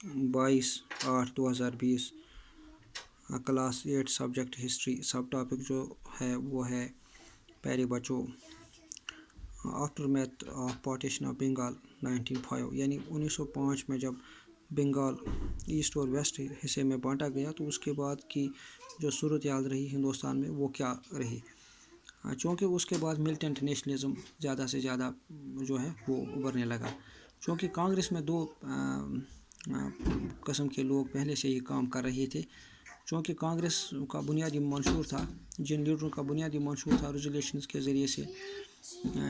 22/8/2020 class 8 subject history. सब topic जो है वो है प्यारे बच्चों, aftermath of partition of Bengal 1905, यानी 1905 में जब बंगाल ईस्ट और वेस्ट हिस्से में बांटा गया तो उसके बाद की जो सूरत हाल रही हिंदुस्तान में वो क्या रही। चूँकि उसके बाद मिलिटेंट नेशनलिज्म ज़्यादा से ज़्यादा जो है वो उभरने लगा। चूँकि कांग्रेस में दो किस्म के लोग पहले से ही काम कर रहे थे। चूँकि कांग्रेस का बुनियादी मंशूर था, जिन लीडरों का बुनियादी मंशूर था रेजोल्यूशंस के ज़रिए से,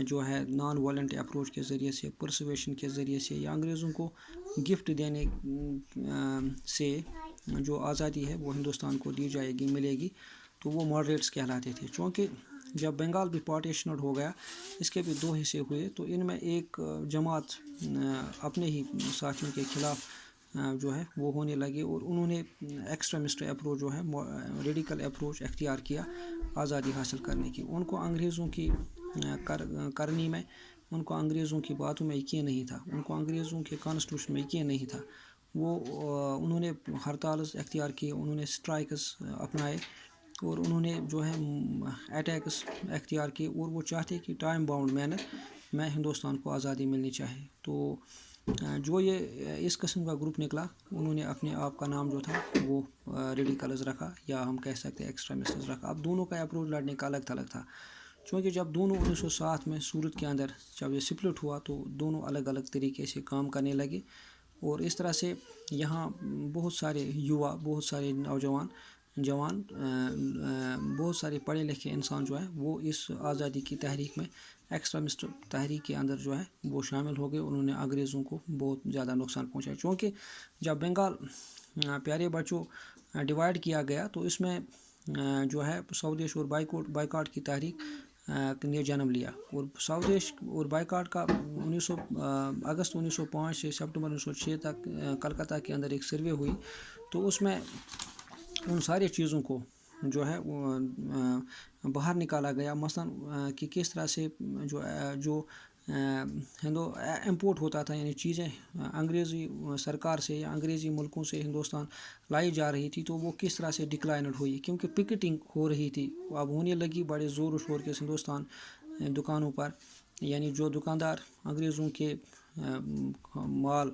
जो है नॉन वायलेंट अप्रोच के ज़रिए से, परसुएशन के ज़रिए से, या अंग्रेज़ों को गिफ्ट देने से जो आज़ादी है वो हिंदुस्तान को दी जाएगी, मिलेगी, तो वो मॉडरेट्स कहलाते थे। चूँकि जब बंगाल भी पार्टीशनड हो गया, इसके भी दो हिस्से हुए, तो इनमें एक जमात अपने ही साथियों के खिलाफ जो है वो होने लगे और उन्होंने एक्सट्रीमिस्ट अप्रोच जो है, रेडिकल अप्रोच अख्तियार किया आज़ादी हासिल करने की। उनको अंग्रेज़ों की करनी में, उनको अंग्रेज़ों की बातों में यकीन नहीं था, उनको अंग्रेज़ों के कॉन्स्टिट्यूशन में यकीन नहीं था। वो उन्होंने हड़ताल अख्तियार किए, उन्होंने स्ट्राइक्स अपनाए और उन्होंने जो है अटैक्स अख्तियार किए, और वो चाहते कि टाइम बाउंड मैनर में हिंदुस्तान को आज़ादी मिलनी चाहिए। तो जो ये इस किस्म का ग्रुप निकला, उन्होंने अपने आप का नाम जो था वो रेडिकल्स रखा, या हम कह सकते हैं एक्सट्रीमिस्ट्स रखा। अब दोनों का अप्रोच लड़ने का अलग थलग था। चूँकि जब दोनों 1907 में सूरत के अंदर जब ये स्प्लिट हुआ तो दोनों अलग अलग तरीके से काम करने लगे, और इस तरह से यहाँ बहुत सारे युवा, बहुत सारे नौजवान जवान, बहुत सारे पढ़े लिखे इंसान जो है वो इस आज़ादी की तहरीक में, एक्सट्रीमिस्ट तहरीक के अंदर जो है वो शामिल हो गए। उन्होंने अंग्रेज़ों को बहुत ज़्यादा नुकसान पहुँचाया। चूँकि जब बंगाल प्यारे बच्चों डिवाइड किया गया तो इसमें जो है स्वदेश और बाइकआउट की तहरीक ने जन्म लिया, और स्वदेश और बाइकआउट का 1900 अगस्त 1905 से सितंबर 1906 तक कलकत्ता के अंदर एक सर्वे हुई, तो उसमें उन सारी चीज़ों को जो है बाहर निकाला गया। मसलन कि किस तरह से जो इम्पोर्ट होता था, यानी चीज़ें अंग्रेज़ी सरकार से या अंग्रेज़ी मुल्कों से हिंदुस्तान लाई जा रही थी, तो वो किस तरह से डिक्लाइनड हुई, क्योंकि पिकेटिंग हो रही थी, अब होने लगी बड़े ज़ोर शोर के हिंदुस्तान दुकानों पर। यानी जो दुकानदार अंग्रेज़ों के माल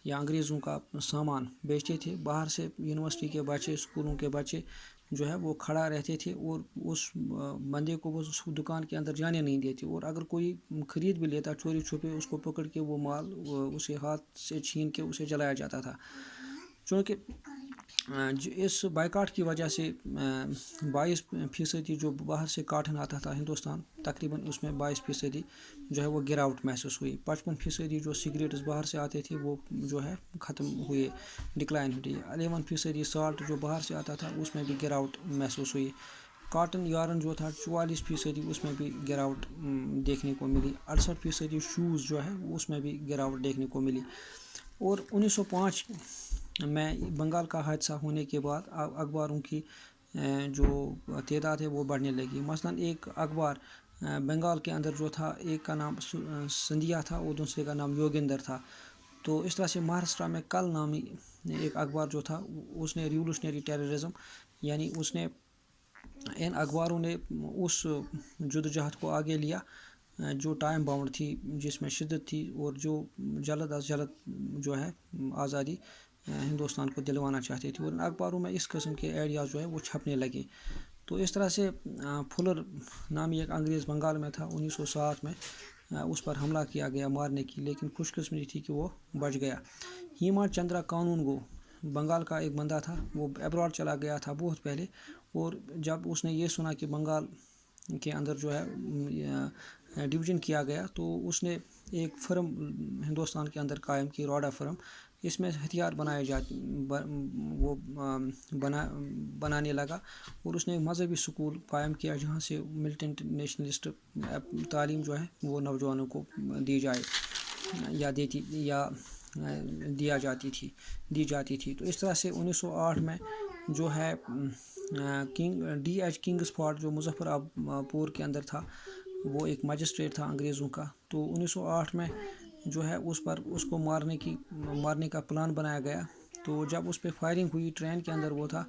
या अंग्रेज़ों का सामान बेचते थे, बाहर से यूनिवर्सिटी के बच्चे, स्कूलों के बच्चे जो है वो खड़ा रहते थे और उस बंदे को वो उस दुकान के अंदर जाने नहीं देते, और अगर कोई ख़रीद भी लेता चोरी छुपे, उसको पकड़ के वो माल उसे हाथ से छीन के उसे जलाया जाता था। चूँकि इस बाइकाट की वजह से 22% जो बाहर से काटन आता था हिंदुस्तान, तकरीबन उसमें 22% जो है वो गिरावट महसूस हुई। 55% जो सिगरेट्स बाहर से आते थे वो जो है ख़त्म हुए, डिक्लाइन हुई। 11% साल्ट जो बाहर से आता था उसमें भी गिरावट महसूस हुई। कॉटन यार्न जो था 44%, उसमें भी गिरावट देखने को मिली। 68% शूज़ जो है उसमें भी गिरावट देखने को मिली। और 1905 में बंगाल का हादसा होने के बाद अखबारों की जो तादाद है वो बढ़ने लगी। मसलन एक अखबार बंगाल के अंदर जो था, एक का नाम संध्या था और दूसरे का नाम योगेंद्र था। तो इस तरह से महाराष्ट्र में कल नामी एक अखबार जो था, उसने रिवोल्यूशनरी टेररिज्म, यानी उसने इन अखबारों ने उस जद्दोजहद को आगे लिया जो टाइम बाउंड थी, जिसमें शिद्दत थी, और जो जल्द अज जल्द जो है आज़ादी हिंदुस्तान को दिलवाना चाहते थे, और इन अखबारों में इस किस्म के आइडियाज़ जो है वो छपने लगे। तो इस तरह से फुलर नामी एक अंग्रेज़ बंगाल में था 1907 में, उस पर हमला किया गया मारने की, लेकिन खुशकिस्मती थी कि वो बच गया। हेमा चंद्रा कानूनगो बंगाल का एक बंदा था, वो अब्रॉड चला गया था बहुत पहले, और जब उसने ये सुना कि बंगाल के अंदर जो है डिवीज़न किया गया, तो उसने एक फर्म हिंदुस्तान के अंदर कायम की, रोडा फर्म। इसमें हथियार बनाने लगा, और उसने एक मजहबी स्कूल कायम किया जहाँ से मिलिटेंट नेशनलिस्ट तालीम जो है वो नौजवानों को दी जाए या दी जाती थी। तो इस तरह से 1908 में जो है D.H. किंग्सफोर्ड जो मुजफ्फरपुर के अंदर था, वो एक मजिस्ट्रेट था अंग्रेज़ों का। तो 1908 में जो है उसको मारने का प्लान बनाया गया, تو جب اس پہ فائرنگ ہوئی ٹرین کے اندر وہ تھا،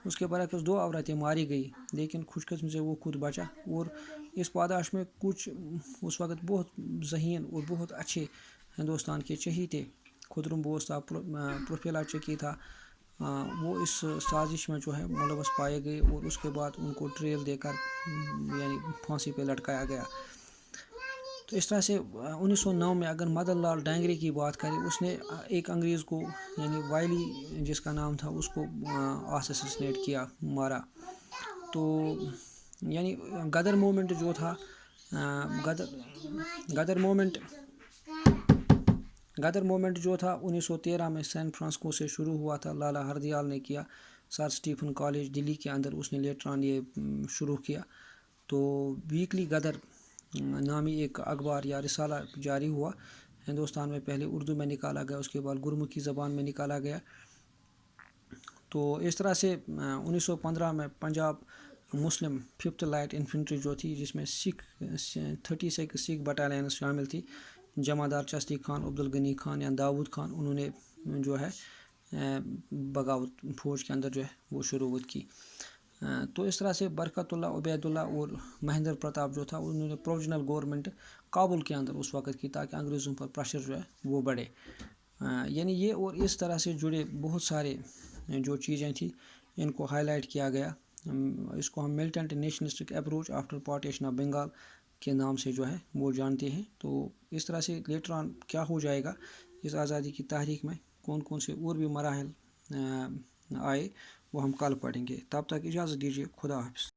اس کے برعکس 2 عورتیں ماری گئی، لیکن خوش قسمتی سے وہ خود بچا. اور اس پاداش میں کچھ اس وقت بہت ذہین اور بہت اچھے ہندوستان کے چہیتے، خرم بوس تھا، پرفیلا چکی تھا، وہ اس سازش میں جو ہے ملوث پائے گئے اور اس کے بعد ان کو ٹریل دے کر یعنی پھانسی پہ لٹکایا گیا. تو اس طرح سے 1909 میں اگر مدن لال ڈینگرے کی بات کریں، اس نے ایک انگریز کو یعنی وائلی جس کا نام تھا اس کو اسیسینیٹ کیا، مارا. تو یعنی غدر مومنٹ جو تھا، غدر مومنٹ جو تھا 1913 میں سین فرانسسکو سے شروع ہوا تھا. لالا ہردیال نے کیا، سر اسٹیفن کالج دلی کے اندر اس نے لیٹران یہ شروع کیا. تو ویکلی غدر نامی ایک اخبار یا رسالہ جاری ہوا ہندوستان میں، پہلے اردو میں نکالا گیا، اس کے بعد گرمکھی زبان میں نکالا گیا. تو اس طرح سے 1915 میں پنجاب مسلم 5th لائٹ انفنٹری جو تھی، جس میں 36 سکھ بٹالینز شامل تھی، جمعدار چستی خان، عبدالغنی خان یا داود خان، انہوں نے جو ہے بغاوت فوج کے اندر جو ہے وہ شروع کی. تو اس طرح سے برکت اللہ، عبید اللہ اور مہندر پرتاپ جو تھا، انہوں نے پروویژنل گورنمنٹ کابل کے اندر اس وقت کی تاکہ انگریزوں پر پریشر جو ہے وہ بڑھے. یعنی یہ اور اس طرح سے جڑے بہت سارے جو چیزیں تھیں ان کو ہائی لائٹ کیا گیا. اس کو ہم militant nationalistic approach after partition of Bengal کے نام سے جو ہے وہ جانتے ہیں. تو اس طرح سے لیٹر آن کیا ہو جائے گا اس آزادی کی تحریک میں، کون کون سے اور بھی مراحل آئے، وہ ہم کل پڑھیں گے. تب تک اجازت دیجیے، خدا حافظ.